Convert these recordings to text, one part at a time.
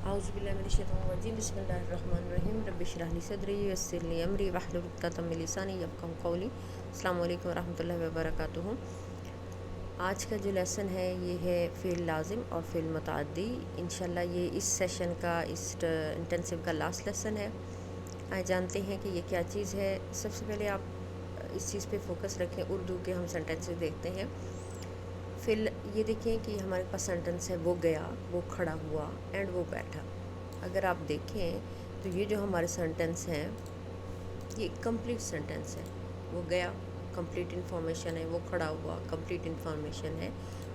औज़ुबिल्लाहि बिस्मिल्लाहिर्रहमानिर्रहीम रब्बि इश्रह ली सदरी वयस्सिर ली अमरी वहलुल उक़दतम मिन लिसानी यफ़क़हू क़ौली। अस्सलामु अलैकुम वरहमतुल्लाहि वबरकातुहू। आज का जो लेसन है ये है फ़िल लाज़िम और फ़िल मुतअद्दी। इंशाल्लाह ये इस सेशन का इस इंटेंसिव का लास्ट लेसन है। आइए जानते हैं कि ये क्या चीज़ है। सबसे पहले आप इस चीज़ पे फोकस रखें। उर्दू के हम सेंटेंसेस देखते हैं। फिर ये देखें कि हमारे पास सेंटेंस है वो गया, वो खड़ा हुआ एंड वो बैठा। अगर आप देखें तो ये जो हमारे सेंटेंस हैं ये कंप्लीट सेंटेंस है। वो गया कंप्लीट इन्फॉर्मेशन है, वो खड़ा हुआ कंप्लीट इन्फॉर्मेशन है,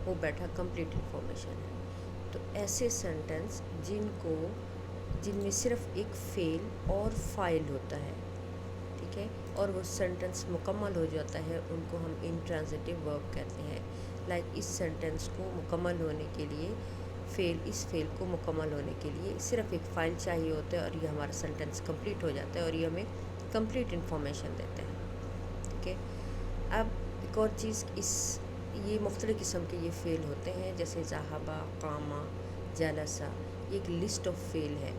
वो बैठा कंप्लीट इन्फॉर्मेशन है। तो ऐसे सेंटेंस जिनमें सिर्फ एक फेल और फाइल होता है, ठीक है, और वो सेंटेंस मुकम्मल हो जाता है, उनको हम इंट्रांजिटिव वर्ब कहते हैं। लाइक इस सेंटेंस को मुकम्मल होने के लिए इस फेल को मुकम्मल होने के लिए सिर्फ एक फ़ाइल चाहिए होता है और ये हमारा सेंटेंस कंप्लीट हो जाता है और ये हमें कंप्लीट इन्फॉर्मेशन देता है, ठीक है। अब एक और चीज़, ये मुख्तलिफ़ किस्म के ये फ़ेल होते हैं, जैसे ज़हाबा, कामा, जलसा, ये एक लिस्ट ऑफ फ़ेल है।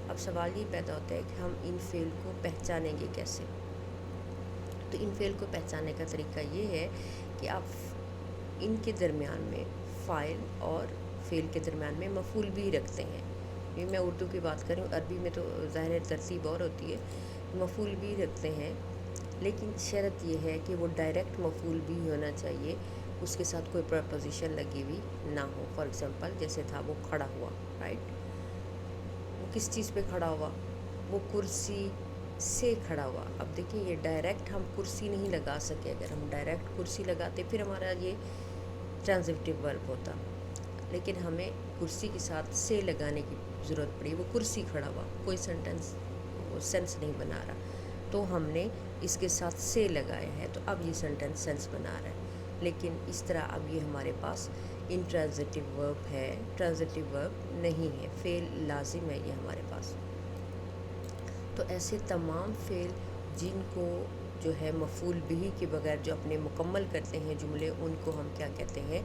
अब सवाल ये पैदा होता है कि हम इन फ़ेल को पहचानेंगे कैसे। तो इन फ़ेल को पहचानने का तरीका ये है कि आप इनके दरमियान में फ़ाइल और फ़ेल के दरमियान में मफ़ूल भी रखते हैं। ये मैं उर्दू की बात करूँ, अरबी में तो ज़ाहिर तरतीब और होती है, मफ़ूल भी रखते हैं, लेकिन शर्त ये है कि वो डायरेक्ट मफ़ूल भी होना चाहिए, उसके साथ कोई प्रपोजिशन लगी हुई ना हो। फॉर एग्ज़ाम्पल जैसे था वो खड़ा हुआ, राइट, वो किस चीज़ पे खड़ा हुआ? वो कुर्सी से खड़ा हुआ। अब देखिए ये डायरेक्ट हम कुर्सी नहीं लगा सके। अगर हम डायरेक्ट कुर्सी लगाते फिर हमारा ये ट्रांजिटिव वर्ब होता, लेकिन हमें कुर्सी के साथ से लगाने की ज़रूरत पड़ी। वो कुर्सी खड़ा हुआ, कोई सेंस नहीं बना रहा, तो हमने इसके साथ से लगाया है, तो अब ये सेंटेंस सेंस बना रहा है। लेकिन इस तरह अब ये हमारे पास इंट्रांजिटिव वर्ब है, ट्रांजिटिव वर्ब नहीं है, फ़ेल लाजिम है ये हमारे पास। तो ऐसे तमाम फ़ेल जिनको जो है मफ़ूल बिही के बगैर जो अपने मुकम्मल करते हैं जुमले, उनको हम क्या कहते हैं?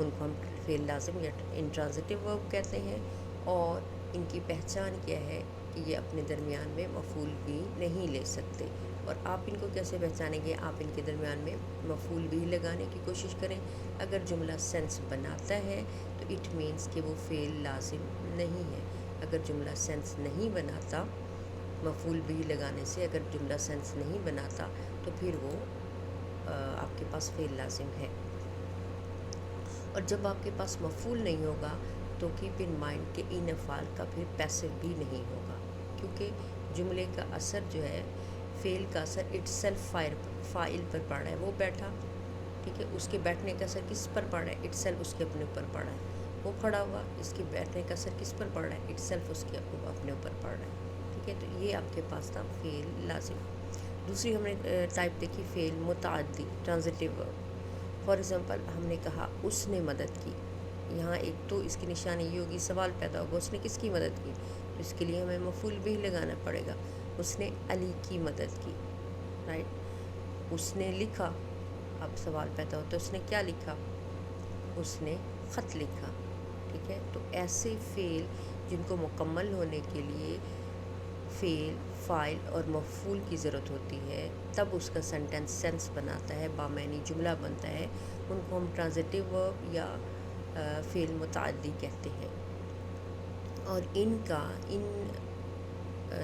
उनको हम फ़ेल लाज़िम या इंट्रांजिटिव वर्ब कहते हैं। और इनकी पहचान क्या है कि ये अपने दरमियान में मफ़ूल भी नहीं ले सकते। और आप इनको कैसे पहचानेंगे? आप इनके दरमियान में मफ़ूल भी लगाने की कोशिश करें। अगर जुमला सेंस बनाता है तो इट मीन्स कि वो फ़ेल लाज़िम नहीं है। अगर जुमला सेंस नहीं बनाता, मफ़ूल भी लगाने से अगर जुमला सेंस नहीं बनाता, तो फिर वो आपके पास फ़ेल लाज़िम है। और जब आपके पास मफ़ूल नहीं होगा तो कीप इन माइंड के इन अफ़ाल का फिर पैसिव भी नहीं होगा, क्योंकि जुमले का असर जो है, फ़ेल का असर इटसेल्फ फ़ाइल पर पड़ रहा है, वो बैठा, ठीक है, उसके बैठने का असर किस पर पड़ रहा है? इटसेल्फ उसके अपने ऊपर पड़ रहा है। वो खड़ा हुआ, इसके बैठने का असर किस पर पड़ रहा है? इटसेल्फ उसके अपने ऊपर पड़ रहा है, ठीक है। तो ये आपके पास था फ़ेल लाज़िम। दूसरी हमने टाइप देखी फ़ेल मुतअद्दी, ट्रांजिटिव वर्ब। फॉर एग्ज़ाम्पल हमने कहा उसने मदद की। यहाँ एक तो इसकी निशानी ये होगी, सवाल पैदा होगा उसने किसकी मदद की, तो इसके लिए हमें मफ़ूल भी लगाना पड़ेगा। उसने अली की मदद की, राइट। उसने लिखा, अब सवाल पैदा होता है उसने क्या लिखा? उसने ख़त लिखा, ठीक है। तो ऐसे फ़ेल जिनको मुकम्मल होने के लिए फ़ेल, फ़ाइल और मफ़ूल की ज़रूरत होती है, तब उसका सेंटेंस सेंस बनाता है, बामानी जुमला बनता है, उनको हम ट्रांजिटिव वर्ब या फ़ेल मुतअद्दी कहते हैं। और इन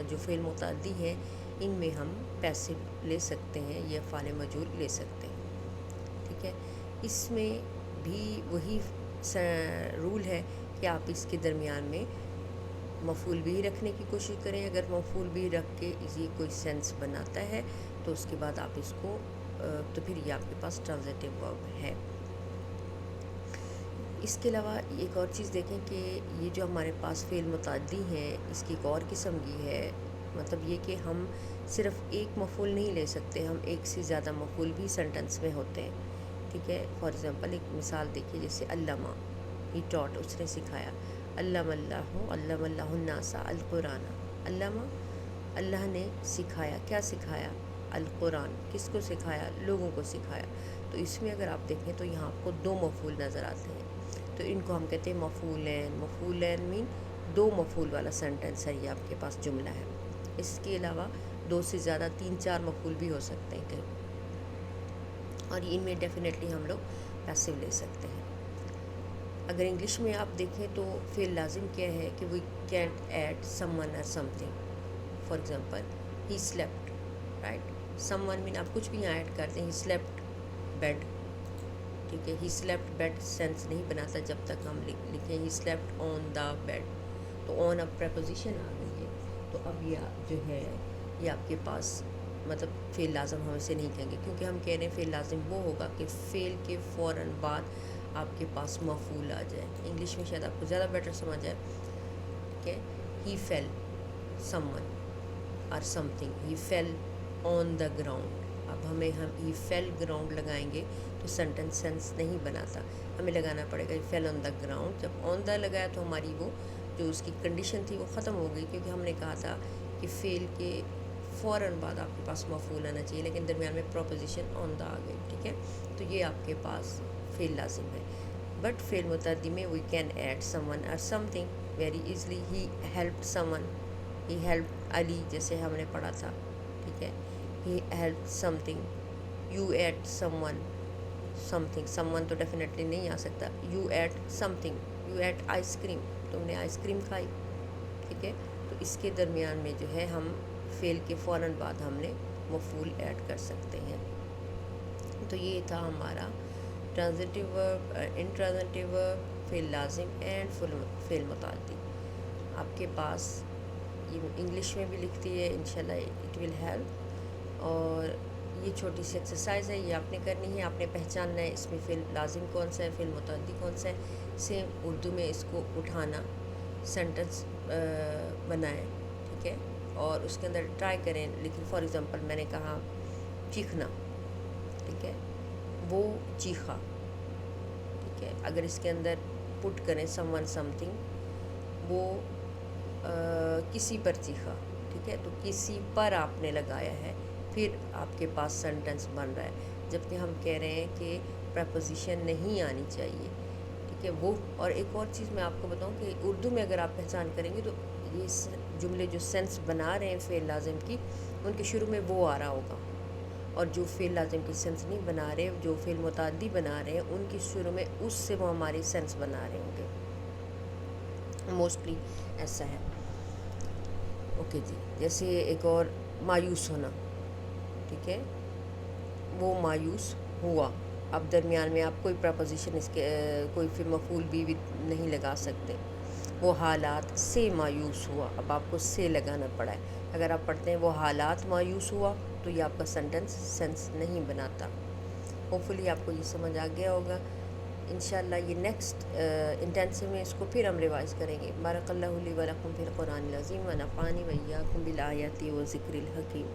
जो फ़ेल मुतअद्दी है, इनमें हम पैसिव ले सकते हैं या फ़ाइल मजूर ले सकते हैं, ठीक है। इसमें भी वही रूल है कि आप इसके दरमियान में मफ़ूल भी रखने की कोशिश करें। अगर मफ़ूल भी रख के ये कोई सेंस बनाता है तो उसके बाद आप इसको तो फिर ये आपके पास ट्रांजिटिव वर्ब है। इसके अलावा एक और चीज़ देखें कि ये जो हमारे पास फ़ेल मुतअद्दी हैं, इसकी एक और किस्म की है, मतलब ये कि हम सिर्फ़ एक मफ़ूल नहीं ले सकते, हम एक से ज़्यादा मफ़ूल भी सेंटेंस में होते हैं, ठीक है। फॉर एग्ज़ाम्पल एक मिसाल देखिए, जैसे अल्लमा, ही टॉट, उसने सिखाया। अल्लामल्लाहुन्नासा अल-कुरान, अल्लामा अल्लाह ने सिखाया, क्या सिखाया? अल-कुरान, किसको सिखाया? लोगों को सिखाया। तो इसमें अगर आप देखें तो यहाँ आपको दो मफ़ूल नज़र आते हैं, तो इनको हम कहते हैं मफ़ूलैन। मफ़ूलैन मीन دو مفعول والا سینٹنس ہے، یہ آپ کے پاس جملہ ہے. اس کے علاوہ 2 سے زیادہ 3-4 مفعول بھی ہو سکتے ہیں کہیں، اور ان میں ڈیفینیٹلی ہم لوگ پیسو لے سکتے ہیں. اگر انگلش میں آپ دیکھیں تو فعل لازم کیا ہے کہ we can't add someone اور something. For example he slept, right, someone مین آپ کچھ بھی یہاں ایڈ کرتے ہیں، ہی سلیپٹ بیڈ، ٹھیک ہے. ہی سلیپٹ بیڈ سینس نہیں بناتا جب تک ہم لکھیں ہی سلیپٹ آن دا بیڈ، تو آن اب پریپوزیشن آ گئی ہے، تو اب یہ جو ہے یہ آپ کے پاس مطلب فعل لازم ہم اسے نہیں کہیں گے، کیونکہ ہم کہہ رہے ہیں فعل لازم وہ ہوگا کہ فعل کے فوراً بعد آپ کے پاس مفعول آ جائے. انگلش میں شاید آپ کو زیادہ بیٹر سمجھ آئے. ٹھیک ہے، ہی فیل سم ون اور some thing, he feel on the ground. اب ہم ہی فیل گراؤنڈ لگائیں گے تو سینٹنس سینس نہیں بناتا، ہمیں لگانا پڑے گا ہی فیل آن دا گراؤنڈ. جب آن دا لگایا تو ہماری وہ جو اس کی کنڈیشن تھی وہ ختم ہو گئی، کیونکہ ہم نے کہا تھا کہ فعل کے فوراً بعد آپ کے پاس مفعول آنا چاہیے، لیکن درمیان میں پروپوزیشن آن دا آ گئی. ٹھیک ہے، تو یہ آپ کے پاس فعل لازم ہے. بٹ فعل متعدی میں we can add someone اور something very easily. He help someone, he help Ali, جیسے ہم نے پڑھا تھا. ٹھیک ہے، he help something. You add someone something, someone تو ڈیفینیٹلی نہیں آ سکتا. You add something, you add ice cream, تم نے آئس کریم کھائی. ٹھیک ہے، تو اس کے درمیان میں جو ہے ہم فعل کے فوراً بعد ہم نے مفعول ایڈ کر سکتے ہیں. تو یہ تھا ہمارا ٹرانزٹیو ورب، انٹرانزٹیو ورب، فعل لازم اینڈ فعل متعدی. آپ کے پاس یہ انگلش میں بھی لکھتی ہے، انشاءاللہ اٹ ول ہیلپ. اور یہ چھوٹی سی ایکسرسائز ہے، یہ آپ نے کرنی ہے. آپ نے پہچاننا ہے اس میں فعل لازم کون سا ہے، فعل متعدی کون سا ہے. سیم اردو میں اس کو اٹھانا، سینٹنس بنائیں. ٹھیک ہے، اور اس کے اندر ٹرائی کریں. لیکن فار ایگزامپل میں نے کہا چیخنا، ٹھیک ہے، وہ چیخا. ٹھیک ہے، اگر اس کے اندر پٹ کریں سم ون سم تھنگ، وہ کسی پر چیخا. ٹھیک ہے، تو کسی پر آپ نے لگایا ہے، پھر آپ کے پاس سینٹنس بن رہا ہے. جبکہ ہم کہہ رہے ہیں کہ پریپوزیشن نہیں آنی چاہیے. ٹھیک ہے، وہ. اور ایک اور چیز میں آپ کو بتاؤں کہ اردو میں اگر آپ پہچان کریں گے تو یہ جملے جو سینس بنا رہے ہیں فعل لازم کی، ان کے شروع میں وہ آ رہا ہوگا. اور جو فعل لازم کی سینس نہیں بنا رہے، جو فعل متعدی بنا رہے ہیں، ان کی شروع میں اس سے وہ ہماری سینس بنا رہے ہوں گے. موسٹلی ایسا ہے. اوکے جی، جیسے ایک اور مایوس ہونا. ٹھیک ہے، وہ مایوس ہوا. اب درمیان میں آپ کوئی پریپوزیشن اس کے کوئی مفعول بھی نہیں لگا سکتے. وہ حالات سے مایوس ہوا. اب آپ کو سے لگانا پڑا ہے. اگر آپ پڑھتے ہیں وہ حالات مایوس ہوا، تو یہ آپ کا سینٹنس سینس نہیں بناتا. ہوپ فلی آپ کو یہ سمجھ آ گیا ہوگا. انشاءاللہ یہ نیکسٹ انٹینسو میں اس کو پھر ہم ریوائز کریں گے. بارک اللہ لی و لکم فی القرآن العظیم و نفعنی و ایاکم بالآیات و ذکر الحکیم.